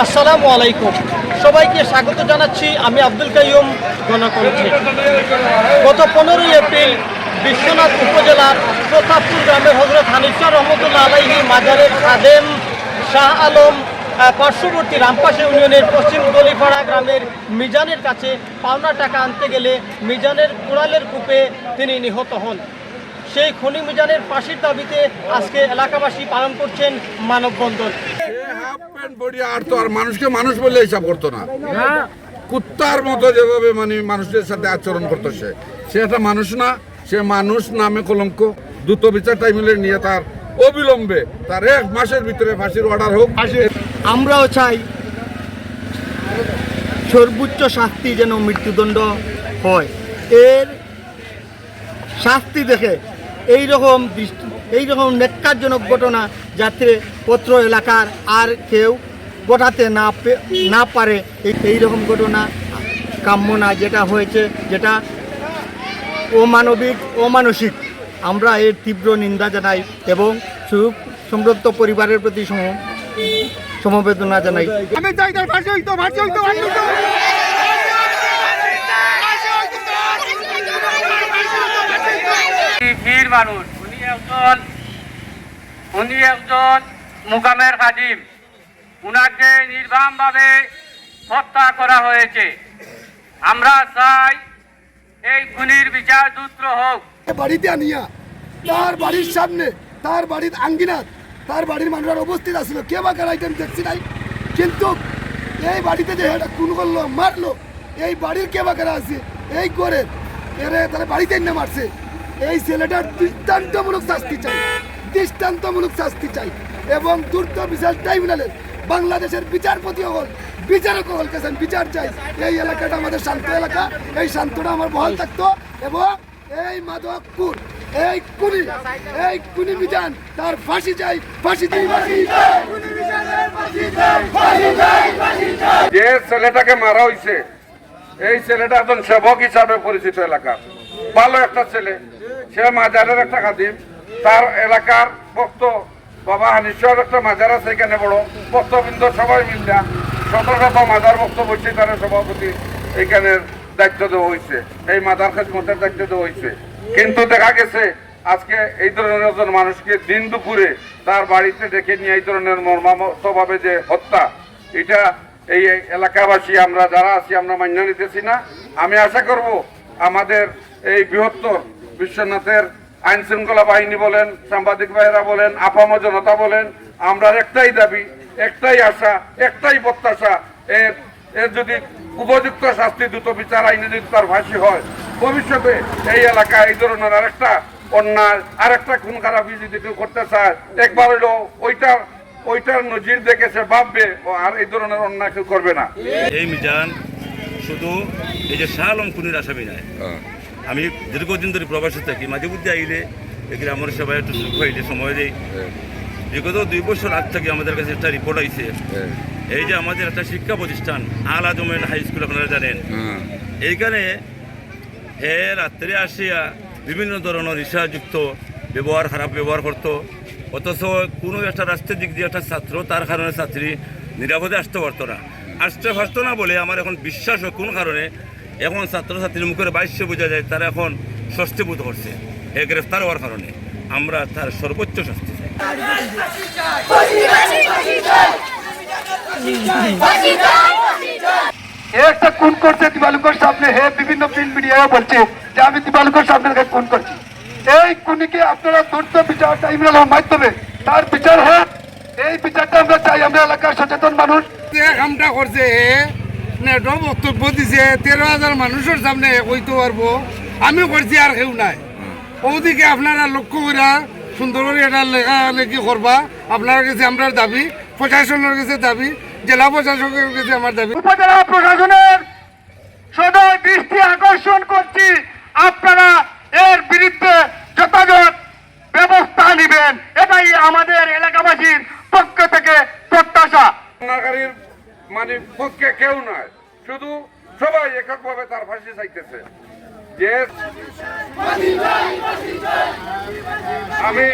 আসসালামু আলাইকুম, সবাইকে স্বাগত জানাচ্ছি। আমি আব্দুল কাইয়ুম গণকণ্ঠে। গত 15ই এপ্রিল বিশ্বনাথ উপজেলার প্রতাপপুর গ্রামের হযরত হানিফা রহমতুল্লাহ আলাইহি মাজারের খাদেম শাহ আলম পার্শ্ববর্তী রামপাশা ইউনিয়নের পশ্চিম গলিপাড়া গ্রামের মিজানের কাছে পাওনা টাকা আনতে গেলে মিজানের কুড়ালের কূপে তিনি নিহত হন। সেই খনি মিজানের ফাঁসির দাবিতে আজকে এলাকাবাসী পালন করছেন মানববন্ধন। আর তো আর মানুষকে মানুষ বলে হিসাব করতো না, কুত্তার মতো যেভাবে মানে মানুষের সাথে আচরণ করতো, সে একটা মানুষ না, সে মানুষ নামে কলঙ্ক। দ্রুত বিচার ট্রাইব্যুনালে নিয়ে তার অবিলম্বে তার 1 মাসের ভিতরে ফাঁসির অর্ডার হোক। আমরাও চাই সর্বোচ্চ শাস্তি যেন মৃত্যুদণ্ড হয়। এর শাস্তি দেখে এইরকম ন্যাক্কারজনক ঘটনা যাতে পত্র এলাকার আর কেউ ঘটাতে না পারে, এইরকম ঘটনা কাম্য না। যেটা হয়েছে, যেটা অমানসিক, আমরা এর তীব্র নিন্দা জানাই এবং সুখ সমৃদ্ধ পরিবারের প্রতি সমবেদনা জানাই। আমি চাই তার ফাঁসি হইতো। মানুষ উনি একজন মুকামের খাদিম, উনাকে নির্মমভাবে হত্যা করা হয়েছে। আমরা চাই এই খুনির বিচার দ্রুত হোক। বাড়িতে আনিয়া তার বাড়ির সামনে, তার বাড়ির আঙ্গিনাত, তার বাড়ির মানুষরা উপস্থিত আসলো, কে বা কার আইটেম দেখছি নাই, কিন্তু এই বাড়িতে যে এটা খুন করলো, মারলো, এই বাড়ির কে বা কারা আছে, এই করে এরে তারা বাড়িতে না মারছে। এই ছেলেটার দৃষ্টান্তমূলক শাস্তি চাই এবং দ্রুত বিচার ট্রাইব্যুনালের বাংলাদেশের বিচারপতি হল, বিচারক হল কাছেন বিচার চাই। এই এলাকাটা আমাদের শান্ত এলাকা, এই শান্তটা আমার বহাল থাকতো এবং এই মাদকপুর এই কুনি মিজান তার ফাঁসি চাই। যে ছেলেটাকে মারা হয়েছে, এই ছেলেটা একজন সেবক হিসাবে পরিচিত এলাকার, ভালো একটা ছেলে। সে মাজারের একটা খাদিম, তার এলাকার ভক্ত বাবা হানিফার একটা মাজার আছে এখানে, বড় ভক্তবৃন্দ সবাই মিলিয়া শত মাজার ভক্ত বসে তার সভাপতি এখানের দায়িত্ব দেওয়া হয়েছে, এই মাজার খেদমতের দায়িত্ব দেওয়া হয়েছে। কিন্তু দেখা গেছে আজকে এই ধরনের একজন মানুষকে দিন দুপুরে তার বাড়িতে ডেকে নিয়ে এই ধরনের মর্মাহতভাবে যে হত্যা, এটা এই এলাকাবাসী আমরা যারা আছি আমরা মান্য নিতেছি না। আমি আশা করব আমাদের এই বৃহত্তর বিশ্বনাথের আইন শৃঙ্খলা বাহিনী বলেন, সাংবাদিক ভাইয়েরা বলেন, আপাম জনতা বলেন, আমরা একটাই দাবি, একটাই আশা, একটাই প্রত্যাশা, এর যদি উপযুক্ত শাস্তি দ্রুত বিচার আইনে যদি তার ফাঁসি হয়, ভবিষ্যতে এই এলাকায় এই ধরনের আরেকটা অন্যায়, আরেকটা খুন খারাপি যদি কেউ করতে চায়, একবার হইলো ওইটার নজির দেখে সে ভাববে আর এই ধরনের অন্যায় কেউ করবে না। এই মিজান শুধু এই যে শাহ আলম খুনির আসামি নয়, আমি দীর্ঘদিন ধরে প্রবাসে থাকি, মাঝে মধ্যে আইলে এখানে আমার সবাই একটু সুখ হইলে সময় দেয়। বিগত 2 বছর আগ থেকে আমাদের কাছে একটা রিপোর্ট আইছে, এই যে আমাদের একটা শিক্ষা প্রতিষ্ঠান আল আজমের হাই স্কুল, আপনারা জানেন, এইখানে রাত্রে আসিয়া বিভিন্ন ধরনের নেশাযুক্ত ব্যবহার, খারাপ ব্যবহার করতো। অথচ কোনো একটা রাস্তার দিক দিয়ে একটা ছাত্র, তার কারণে ছাত্রী নিরাপদে আসতে পারতো না বলে আমার এখন বিশ্বাস হয় কোন কারণে এখন ছাত্রছাত্রীর মুখের বাইশে বোঝা যায় তারা এখন স্বস্তি বোধ করছে। এই গ্রেফতার হওয়ার কারণে আমরা তার সর্বোচ্চ শাস্তি চাই। একটা খুন করছে দিবালুকর সামনে, বিভিন্ন প্রিন্ট মিডিয়া বলছে যে আমি দিবালুকর সামনে খুন করছি। এই খুনিকে আপনারা দ্রুত বিচার ট্রাইব্যুনালের মাধ্যমে তার বিচার হোক, এই বিচারটা আমরা চাই। আমরা এলাকার সচেতন মানুষ, কামটা করছে, বক্তব্য দিছে 13,000 মানুষের সামনে কইতে পারবো আমি করছি আর কেউ নাই। ওদিকে আপনারা লক্ষ্য করে সুন্দর করে এটা লেখালেখি করবা। আপনার কাছে আমরা দাবি, প্রশাসনের কাছে দাবি, জেলা প্রশাসনের কাছে আমার দাবি। উপজেলা প্রশাসনের সদয় দৃষ্টি আকর্ষণ করছি, আপনারা এর বিরুদ্ধে যথাযথ ব্যবস্থা নেবেন, এটাই আমাদের এলাকাবাসীর পক্ষ থেকে প্রত্যাশা। মানে পক্ষে কেউ নয়, শুধু সবাই এককভাবে তার ফাঁসি চাইতেছে। যে আমি